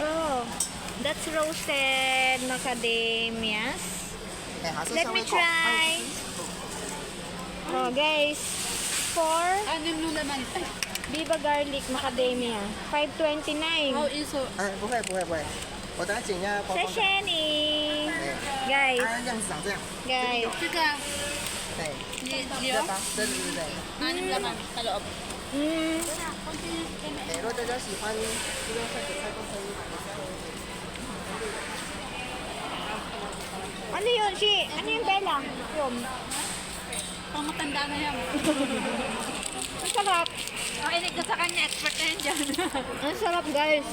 Oh, that's roasted macadamias. Let me try. Oh, guys. For Anong laman? Viva Garlic Macadamia. 529. How is it? 不会不会不会，我等下剪一下包装谢袋。谢你。Guys, 样子长这样。 guys. 这个对，牛这包，对对对对。 anong laman sa loob?如果大家喜欢这个菜菜公司， Ano yun, Shi? Ano yung Bella? Yung. Pang matanda na yan. Ang sarap. Makinig ka sa kanya, expert na yan dyan. Ang sarap, guys.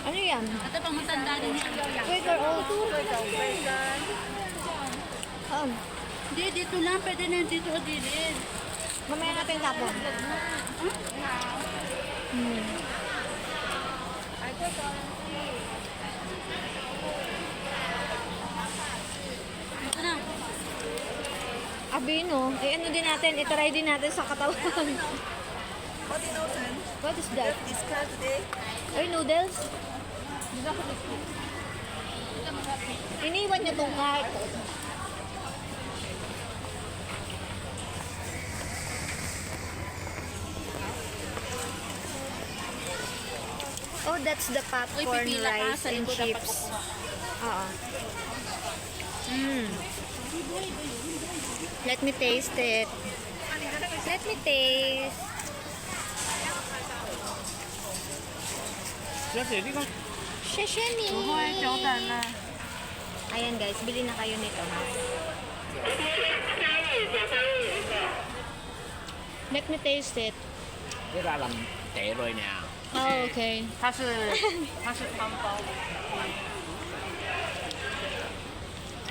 Ano yan? Ito pang matanda din yan. Quaker oat. Hindi, dito lang. Pwede na yan dito o dilid. Mamaya natin tapon. Ito na. Abino. Eh, ano din natin? Itry din natin sa katawan. What is that? Ay, noodles? Iniwan niya tong cart. Oh, that's the popcorn pipila ka, rice sa and likod dapat chips. kukuha. Oo. Let me taste it. Let me taste. Sashimi. Ayan guys, bili na kayo nito ha. Let me taste it. 呢個係淋地類呢。 Oh, okay. 它是汤包。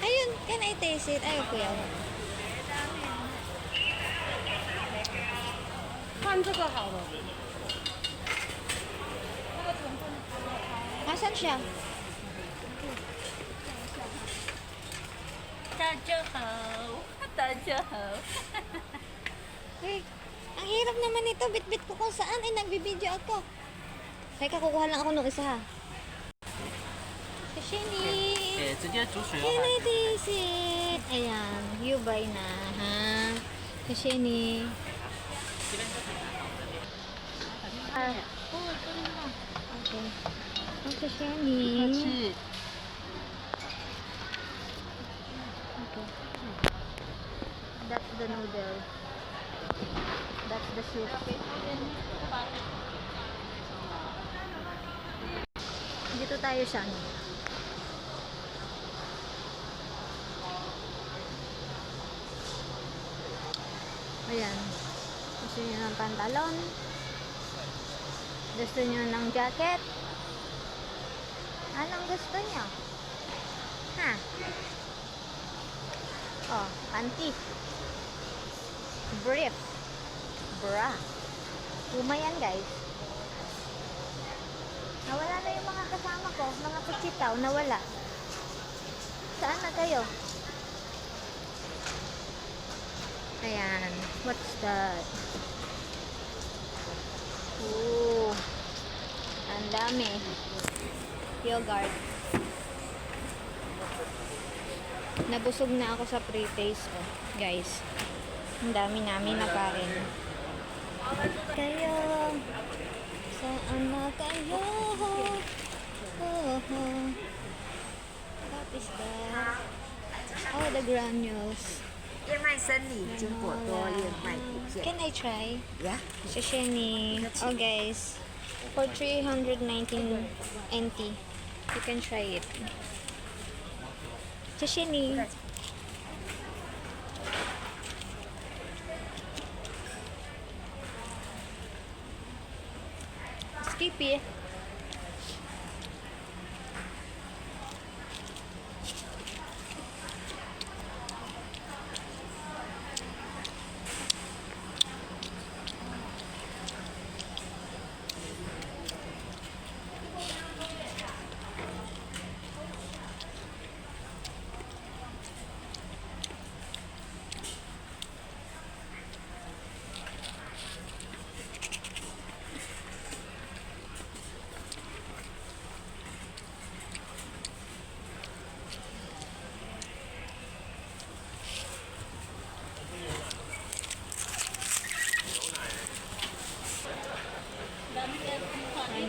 Ayun, can I taste it? Ayaw ko yan. 看这个好了。 Asan siya? 大家好，大家好。 Wait, ang hirap naman ito. Bit-bit ko kung saan. Ay, nagbibideo ako. Teka, kukuha lang ako nung isa ha. Sashimi. 直接煮水 Can I taste it? Ayan, you buy na ha. Sashimi. Ah, oh, ito rin na. Okay. Ang sashimi. Okay. That's the noodle. That's the soup. Dito tayo sa ano. Ayan. Gusto niyo ng pantalon? Gusto niyo ng jacket? Anong gusto niyo? Ha? Oh, panty. Brief. Bra. Puma yan, guys. Nawala na yung mga kasama ko. Mga puchitaw, nawala. Saan na kayo? Ayan. What's that? Ooh. Ang dami. Yogurt. Nabusog na ako sa pre-taste ko, guys. Ang dami namin na kain. Kayo. Saan na kayo? Oh, what is that? Oh, the granules. 燕麦生理坚果多燕麦谷片。 Can I try? Yeah. Sashimi. Oh, guys. For 319 NT. You can try it. Sashimi. Skippy.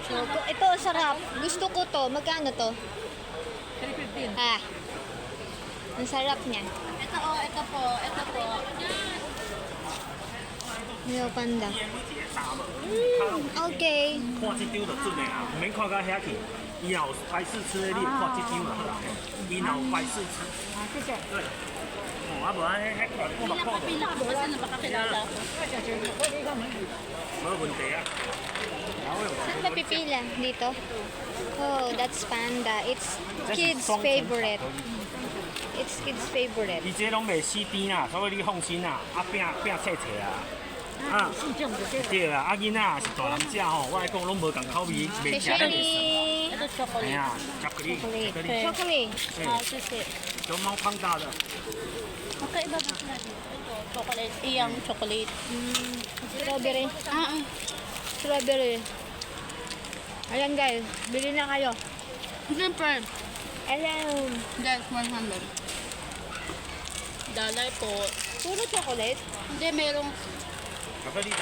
Ito, sarap. Gusto ko to. Magkano to? 315. Ah. Ang sarap niya. Ito ito po. Neo Panda. Okay. 看这张就准的啊，免看到遐去。以后排试吃的，你就看这张就好啦。以后排试吃。谢谢。对。哦，啊无安尼遐看看目看无。 Pila ko kasi napakakilala ko. 冇问题啊。 Saan ka pipila? Dito? Oh, that's Panda. It's kids' favorite. It's kids' favorite. 伊这拢袂死甜啊，所以你放心啊，啊拼切切啊。啊，对啦，啊囡仔是大人食吼，我来讲拢无共口味，袂食得。谢谢你。 Ito 哎 chocolate. 呀，巧克力，巧克力， Chocolate. Ah, sisi. 熊猫胖大的。 Magkaiba ba sila dito? Ito, chocolate. Iyang chocolate. Strawberry. Ah, Strawberry. Ayan guys, bili na kayo. siyempre. Ayan. Guys, 100. Dalay po. Puro chocolate. Hindi, merong 巧克力的，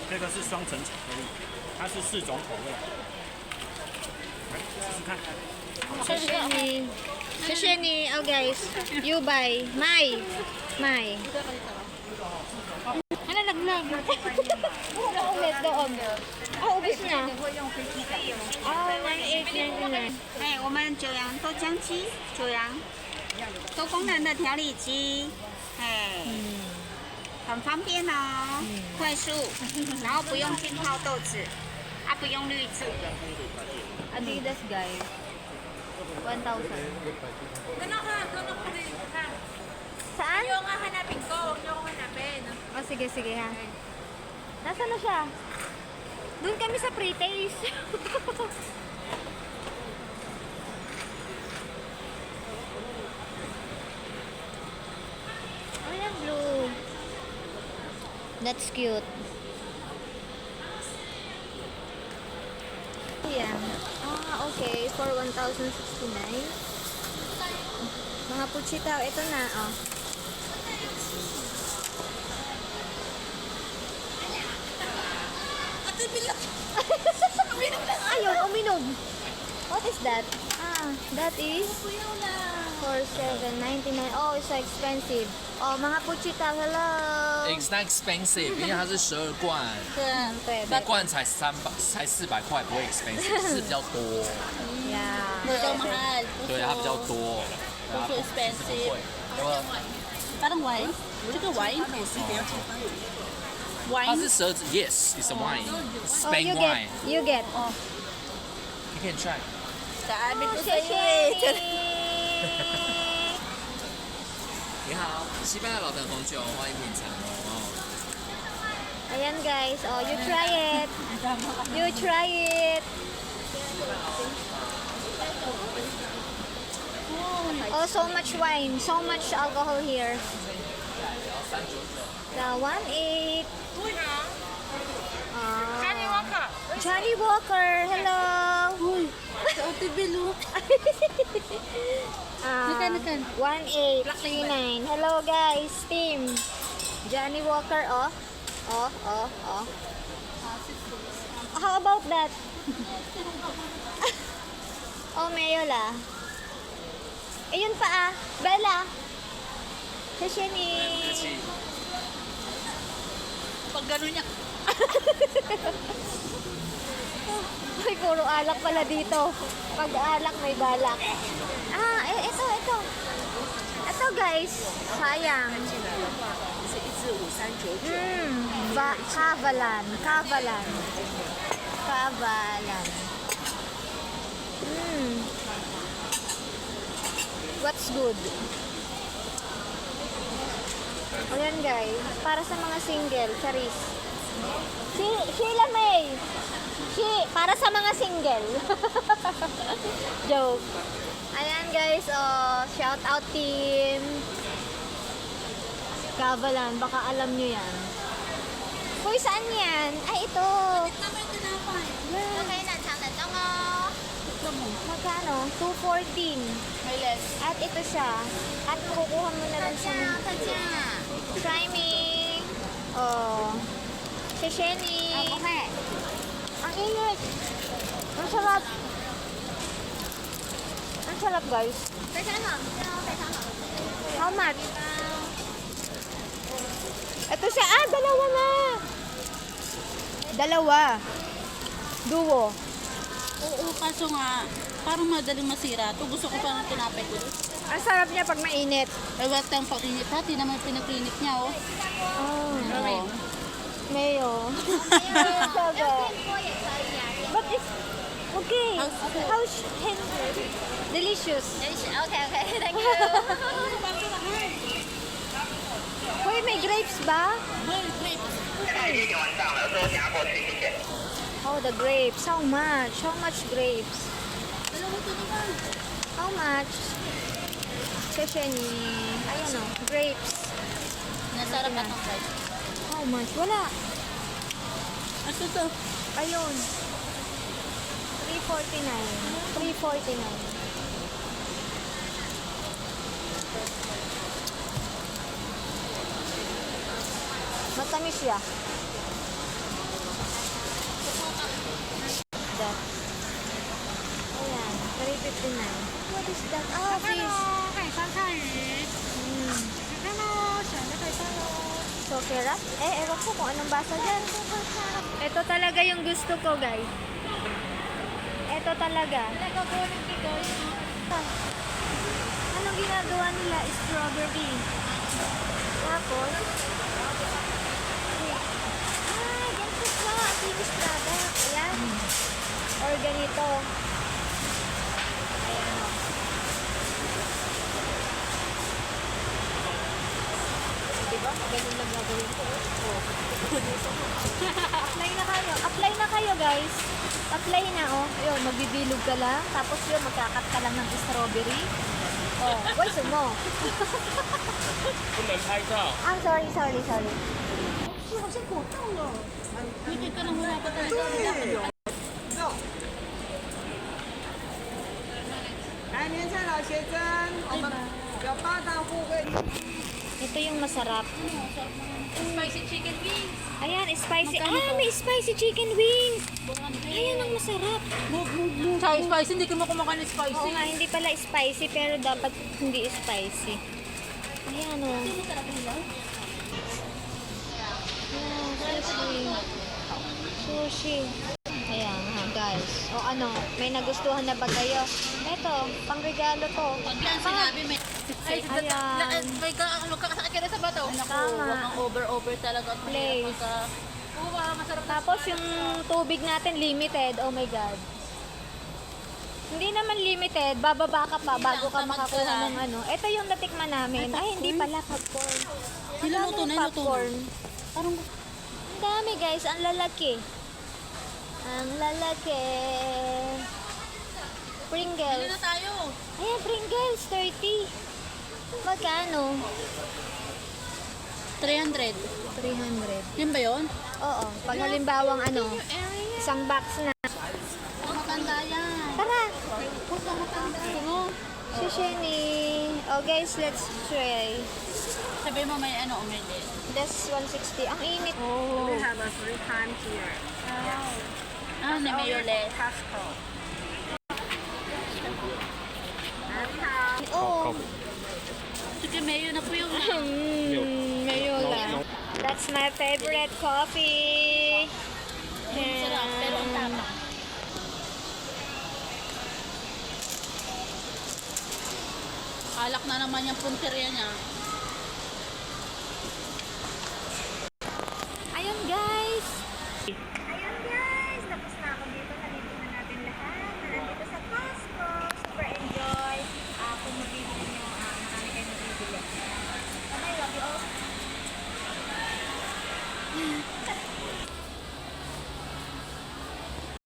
这个是双层巧克力，它是4种口味。来试试看。 Sashimi. Sashimi. Oh guys, you buy. May. Ano naglag? Wala ulit doon. Ah, ubis na. Ah, 98.99. 哎，我们九阳豆浆机，九阳多功能的调理机，哎，很方便哦，快速，然后不用浸泡豆子，啊，不用滤纸。 Adidas guys. 1,000. Saan? Yung hanapin ko, huwag niyo akong hanapin. Oh, sige ha. Nasaan na siya? Doon kami sa pre-taste. Ayan, blue. That's cute. Ayan. Ah, okay. For 1,069. Mga puchitaw. Ito na, oh. Ayun, uminom. What is that? Ah, that is for 7.99. Oh, it's so expensive. Oh, mga puchita, hello. It's not expensive，因为它是12罐，对一罐才400块，不会 expensive，是比较多， Yeah. medyo mahal. 对，它比较多，对啊 Puso expensive. 不会， Parang wine. 这个 wine. 它 Wine. 是蛇子，Yes，it's a Oh, wine，Spain you wine， get. You get. you can try。 Sabi ko 谢 sa'yo 谢 eh. 你。你好，西班牙老藤红酒，欢迎品尝哦。 Ayan guys, oh, you try it. You try it. Oh, so much wine, so much alcohol here. The 1.8. Johnny Walker, hello. Sa Ate Belu. Ah, 1839. Hello guys, team. Johnny Walker, oh. Oh. How about that? Oh, Mayola. Ayun pa ah. Bella. Sashimi. Pag gano'n niya. Ay, puro alak pala dito. Pag alak, may balak. Ah, ito. Ito guys. Sayang. 是一支5399。 Kavalan. What's good? Ayan guys, para sa mga single, charis. Sheila May. Para sa mga single. Joke. Ayan guys, oh, shout out team. Kavalan, baka alam nyo yan. Hoy, saan yan? Ay, ito. Magkano? 214. May less. At ito siya. At makukuha mo na rin sa... Try me. Oh. Shisheni. Ang Ang init. Ang sarap. Ang sarap, guys. How much? Ito siya. Ah, dalawa na. Dalawa. Duo. Oo, kaso nga, parang madaling masira. Ito gusto ko parang tinapay ko. Ang sarap niya pag mainit. Eh, wala tayong pag-init ha. Di naman pinag-init niya, oh. Oh. Oo. Mayo. But it's okay. How's delicious? Okay, thank you. Hoy, may grapes ba? Oh, the grapes. How much? How much grapes? How much? Sesheni. Ayan o, grapes. Nasarap at ang price. How much? Wala. Ito to. Ayun. 349. 349. Matamis siya. That. Ayan, 359. What is that? Ah, fish. So, kerap? Ewan ko kung anong basa dyan. Ito talaga yung gusto ko, guys. Ito talaga. Anong ginagawa nila? Strawberry. Tapos, ganito siya. Finished product. Ayan. Or ganito. Ayan. Diba? Ganun lang gagawin ko. Apply na kayo. Apply na kayo, guys. Apply na, oh. Ayun, magbibilog ka lang. Tapos yun, magkakat ka lang ng strawberry. Oh, what's mo? 不能拍照。 I'm sorry. Hindi ka nang wala pa talaga. 来，年菜老学生，我们有8道货柜。 Ito yung masarap. Spicy chicken wings. Ayan, spicy. Magkano to? May spicy chicken wings. Ayan ang masarap. Sa spicy, hindi ka mo kumakain ng spicy. Oo nga, hindi pala spicy, pero dapat hindi spicy. Ayan o. Sushi. Ayan ha, guys. O ano, may nagustuhan na ba kayo? Ito, pang-regalo to. Pag yan sinabi, may... Ay, Ayan. may magkakasakit ka na sa bato. Naku, Tama. huwag kang over talaga. Place. Masarap. Tapos yung tubig natin limited. Oh my God. Hindi naman limited. Bababa ka pa bago ka makakuha ng ano. Ito yung natikman namin. Ay, hindi pala popcorn. Niluto na, niluto na. Popcorn. Parang Ang dami guys. Ang lalaki. Ang lalaki. Pringles. Bili na tayo. Ayan, Pringles. 30. Magkano? 300. 300. Yun ba yun? Oo. Pag halimbawang ano, isang box na. Matanda yan. Tara! Huwag kang matanda. Ano? Shishini. Oh guys, let's try. Sabi mo may ano, umili. That's 160. Ang init. We have a free time here. Ah, na may ulit. Costco. Oh. Sige, mayo na po yung... Mayo lang. That's my favorite coffee. Sarap, pero ang tama. Alak na naman yung punteriya niya. Ayun guys. Ayun guys. Tapos na ako dito. Nandito na natin lahat. Nandito sa Costco. Super enjoy.